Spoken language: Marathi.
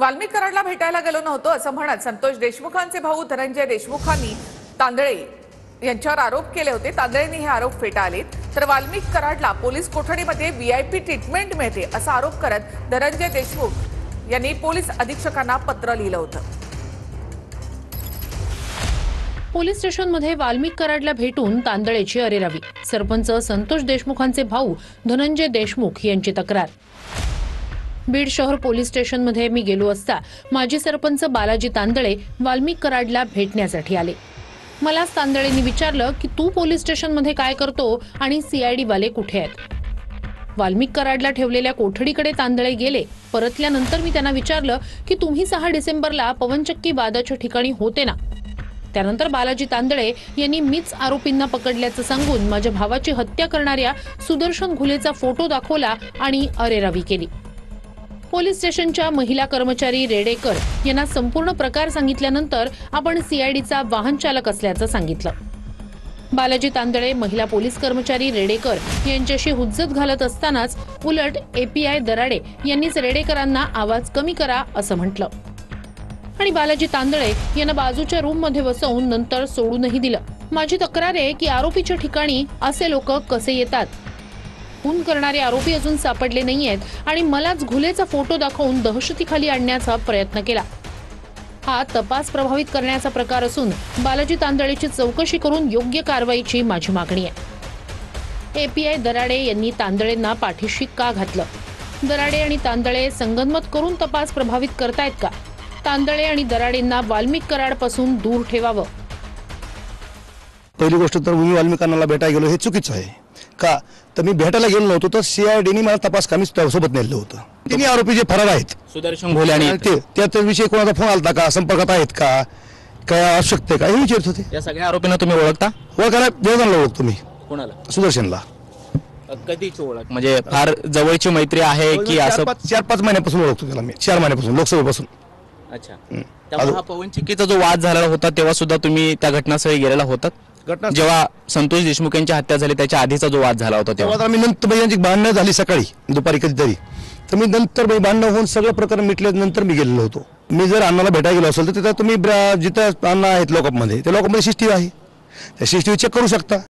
वाल्मिक कराडला भेटायला गेलो नव्हतो असं म्हणत संतोष देशमुखांचे भाऊ धनंजय देशमुखांनी तांदळे यांच्यावर आरोप केले होते। तांदळेंनी हे आरोप फेटाळलेत। तर वाल्मिक कराडला पोलीस कोठडीमध्ये व्हीआयपी ट्रीटमेंट मिळते असा आरोप करत धनंजय देशमुख यांनी पोलीस अधीक्षकांना पत्र लिहिलं होतं। पोलीस स्टेशनमध्ये वाल्मिक कराडला भेटून तांदळेची अरेरावी। सरपंच संतोष देशमुखांचे भाऊ धनंजय देशमुख यांची तक्रार। बीड शहर पोलीस स्टेशनमध्ये मी गेलो असता माजी सरपंच बालाजी तांदळे वाल्मिक कराडला भेटण्यासाठी आले। मला तांदळेंनी विचारलं की तू पोलीस स्टेशनमध्ये काय करतो आणि सीआयडी वाले कुठे आहेत। वाल्मिक कराडला ठेवलेल्या कोठडीकडे तांदळे गेले। परतल्यानंतर मी त्यांना विचारलं की तुम्ही 6 डिसेंबरला पवनचक्की वादाच्या ठिकाणी होते ना। त्यानंतर बालाजी तांदळे यांनी मीच आरोपींना पकडल्याचं सांगून माझ्या भावाची हत्या करणाऱ्या सुदर्शन घुलेचा फोटो दाखवला आणि अरेरावी केली। पोलीस स्टेशनच्या महिला कर्मचारी रेडेकर यांना संपूर्ण प्रकार सांगितल्यानंतर आपण सीआयडीचा वाहन चालक असल्याचं सांगितलं। बालाजी तांदळे महिला पोलीस कर्मचारी रेडेकर यांच्याशी हुज्जत घालत असतानाच उलट एपीआय दराडे यांनीच रेडेकरांना आवाज कमी करा असं म्हटलं आणि बालाजी तांदळे यांना बाजूच्या रूममध्ये बसवून नंतर सोडूनही दिलं। माझी तक्रार आहे की आरोपीच्या ठिकाणी असे लोक कसे येतात। खून करणारे आरोपी अजून सापडले नाहीयेत आणि मलाच घुलेचा फोटो दाखवून दहशतीखाली आणण्याचा प्रयत्न केला। हा तपास प्रभावित करण्याचा प्रकार असून बालाजी तांदळेची चौकशी करून योग्य कारवाईची माझी मागणी आहे। एपीआय दराडे यांनी तांदळेंना पाठीशी का घातलं? दराडे आणि तांदळे संगनमत करून तपास प्रभावित करतायत का? तांदळे आणि दराडेंना वाल्मिक कराडपासून दूर ठेवावं। पहिली गोष्ट तर मी वाल्मिकांना भेटायला गेलो हे चुकीचं आहे का? तर मी भेटायला गेलो नव्हतो, तर सीआयडीने मला तपास कामी सोबत नेलं होतं। तिन्ही आरोपी जे फरार आहेत सुदर्शन घोले आणि त्याविषयी कोणाचा फोन आलता का, संपर्कात आहेत का, काय आवश्यकता का, हे विचारत होते। या सगळ्या आरोपींना तुम्ही ओळखता? ओळखायला दोघांना ओळखतो मी। कोणाला? सुदर्शनला। कधीची ओळख म्हणजे फार जवळची मैत्री आहे की असं? 4-5 महिन्यापासून ओळखतो त्याला मी, 4 महिन्यापासून लोकसभेपासून। अच्छा, त्यामुळे हा पवन चक्कीचा जो वाद झालेला होता तेव्हा सुद्धा तुम्ही त्या घटनास्थळी गेलेला होतात? जेव्हा संतोष देशमुख यांची हत्या झाली त्याच्या आधीचा जो वाद झाला होता तेव्हा आम्ही नंतर यांची भांडणं झाली सकाळी दुपारी कधीतरी, तर मी नंतर भांडणं होऊन सगळं प्रकरण मिटल्यानंतर मी गेलेलो होतो। मी जर अण्णाला भेटायला गेलो असेल तर तिथं तुम्ही जिथं अण्णा आहेत लॉकअपमध्ये, त्या लॉकअपमध्ये सीसीटीव्ही आहे, त्या सीसीटीव्ही चेक करू शकता।